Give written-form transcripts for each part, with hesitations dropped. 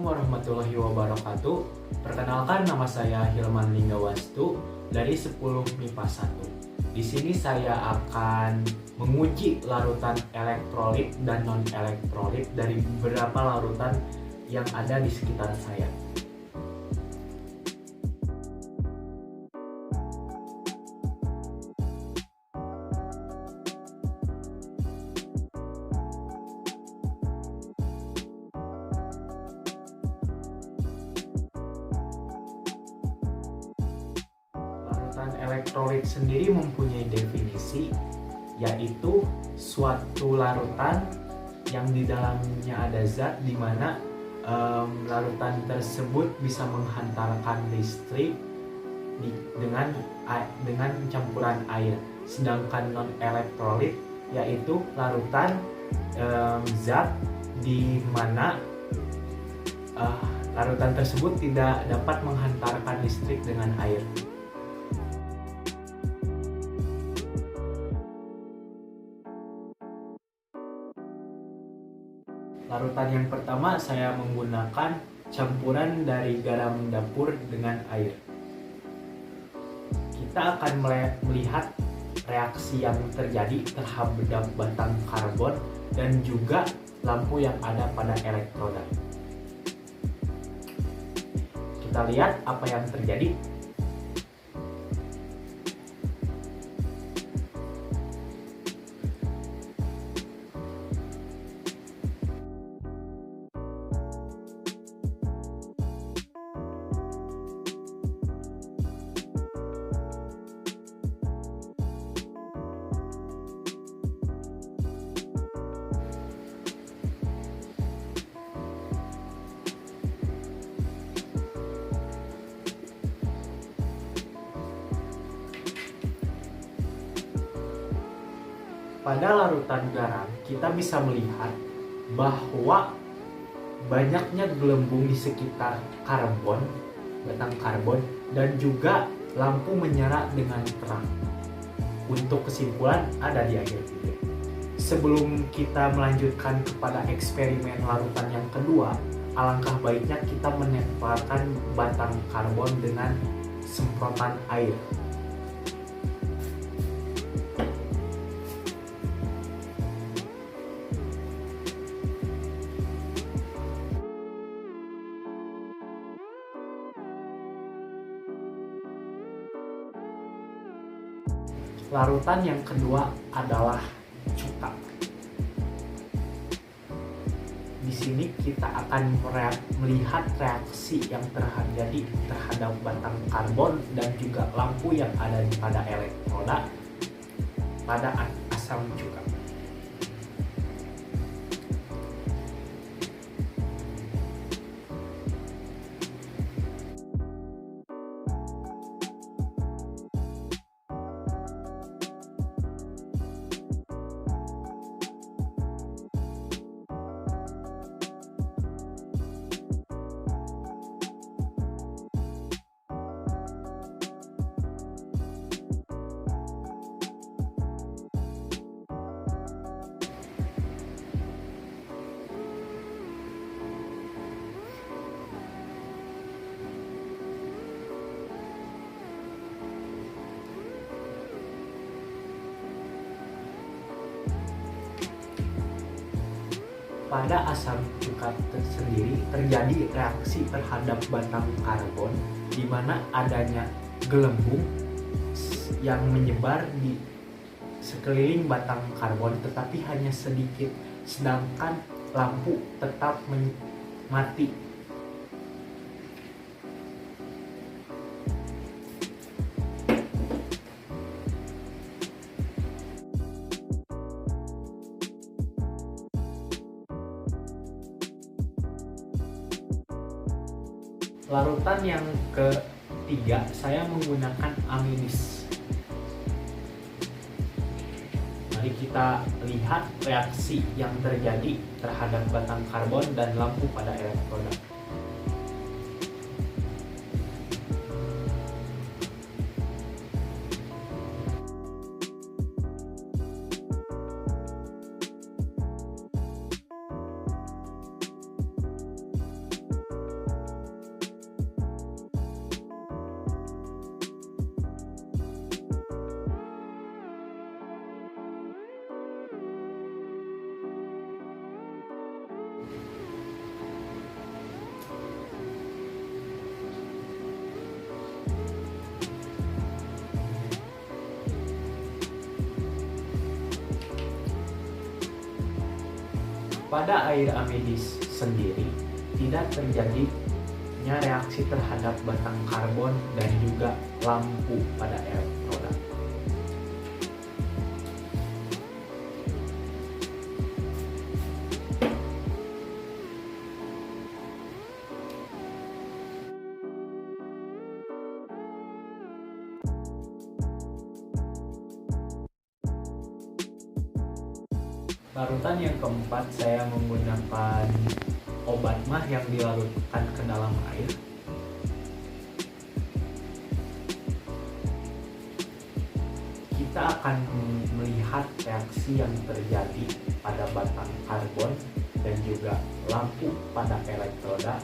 warahmatullahi wabarakatuh. Perkenalkan, nama saya Hilman Linggawastu dari 10 MIPA 1. Di sini saya akan menguji larutan elektrolit dan non-elektrolit dari beberapa larutan yang ada di sekitar saya. Larutan elektrolit sendiri mempunyai definisi, yaitu suatu larutan yang di dalamnya ada zat di mana larutan tersebut bisa menghantarkan listrik dengan campuran air. Sedangkan non elektrolit yaitu larutan zat di mana larutan tersebut tidak dapat menghantarkan listrik dengan air. Larutan yang pertama, saya menggunakan campuran dari garam dapur dengan air. Kita akan melihat reaksi yang terjadi terhadap batang karbon dan juga lampu yang ada pada elektroda. Kita lihat apa yang terjadi. Pada larutan garam, kita bisa melihat bahwa banyaknya gelembung di sekitar batang karbon, dan juga lampu menyala dengan terang. Untuk kesimpulan ada di akhir video. Sebelum kita melanjutkan kepada eksperimen larutan yang kedua, alangkah baiknya kita menempelkan batang karbon dengan semprotan air. Larutan yang kedua adalah cuka. Di sini kita akan melihat reaksi yang terjadi terhadap batang karbon dan juga lampu yang ada pada elektroda pada asam cuka. Pada asam cuka sendiri terjadi reaksi terhadap batang karbon di mana adanya gelembung yang menyebar di sekeliling batang karbon tetapi hanya sedikit, sedangkan lampu tetap mati. Larutan yang ketiga, saya menggunakan aminis. Mari kita lihat reaksi yang terjadi terhadap batang karbon dan lampu pada elektroda. pada air amidis sendiri tidak terjadinya reaksi terhadap batang karbon dan juga lampu pada elektroda. Larutan yang keempat, saya menggunakan obat mah yang dilarutkan ke dalam air. Kita akan melihat reaksi yang terjadi pada batang karbon dan juga lampu pada elektroda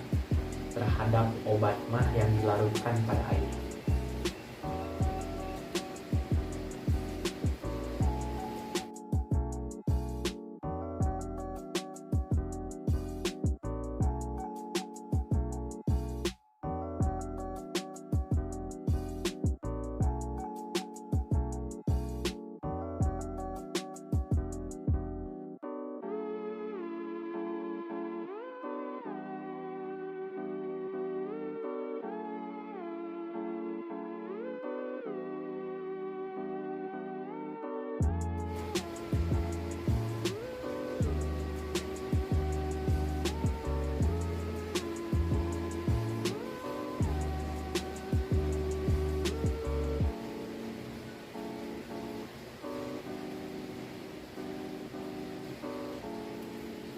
terhadap obat mah yang dilarutkan pada air.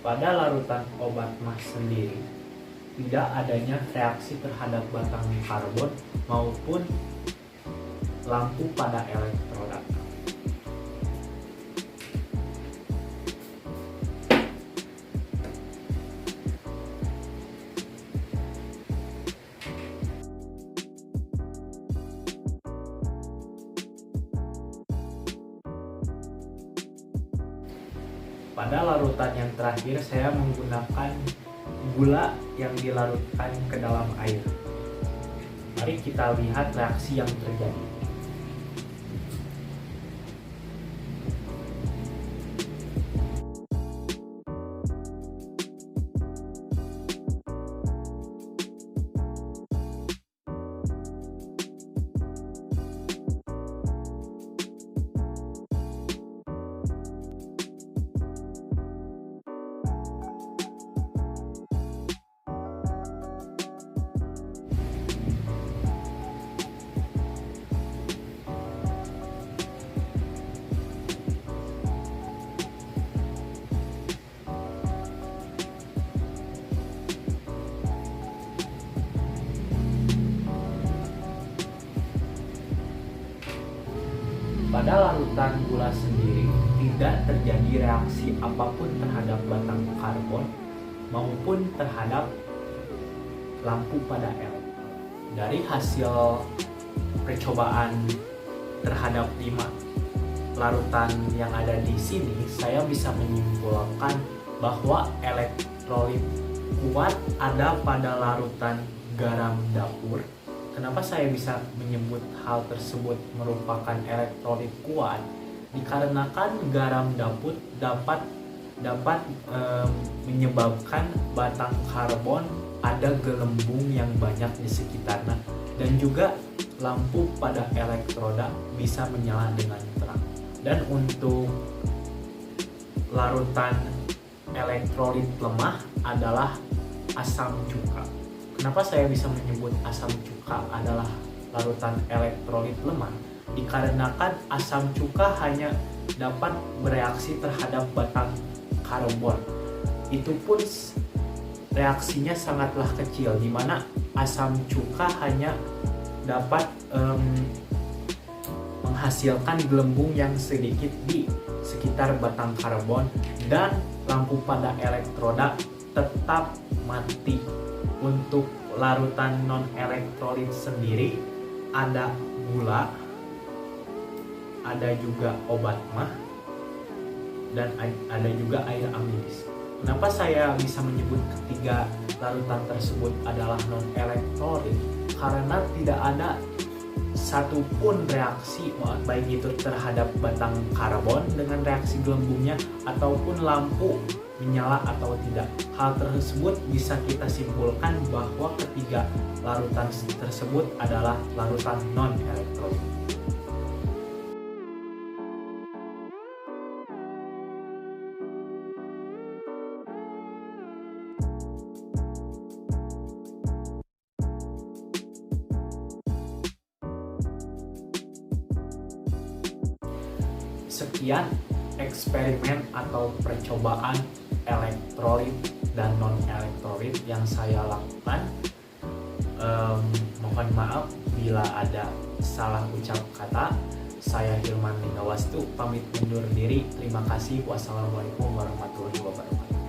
Pada larutan obat mah sendiri tidak adanya reaksi terhadap batang karbon maupun lampu pada elektroda. Pada larutan yang terakhir, saya menggunakan gula yang dilarutkan ke dalam air. Mari kita lihat reaksi yang terjadi. Pada larutan gula sendiri tidak terjadi reaksi apapun terhadap batang karbon maupun terhadap lampu pada elektroda. Dari hasil percobaan terhadap 5 larutan yang ada di sini, saya bisa menyimpulkan bahwa elektrolit kuat ada pada larutan garam dapur. Kenapa saya bisa menyebut hal tersebut merupakan elektrolit kuat? Dikarenakan garam dapur dapat menyebabkan batang karbon ada gelembung yang banyak di sekitarnya, dan juga lampu pada elektroda bisa menyala dengan terang. Dan untuk larutan elektrolit lemah adalah asam cuka. Kenapa saya bisa menyebut asam cuka adalah larutan elektrolit lemah? Dikarenakan asam cuka hanya dapat bereaksi terhadap batang karbon. Itu pun reaksinya sangatlah kecil, di mana asam cuka hanya dapat menghasilkan gelembung yang sedikit di sekitar batang karbon, dan lampu pada elektroda tetap mati. Untuk larutan non-elektrolit sendiri ada gula, ada juga obat mah, dan ada juga air amidis. Kenapa saya bisa menyebut ketiga larutan tersebut adalah non-elektrolit? Karena tidak ada satupun reaksi, baik itu terhadap batang karbon dengan reaksi gelembungnya ataupun lampu menyala atau tidak. Hal tersebut bisa kita simpulkan bahwa ketiga larutan tersebut adalah larutan non-elektrolit. Sekian eksperimen atau percobaan elektrolit dan non-elektrolit yang saya lakukan. Mohon maaf bila ada salah ucap kata. Saya Hilman Linggawastu pamit undur diri. Terima kasih. Wassalamualaikum warahmatullahi wabarakatuh.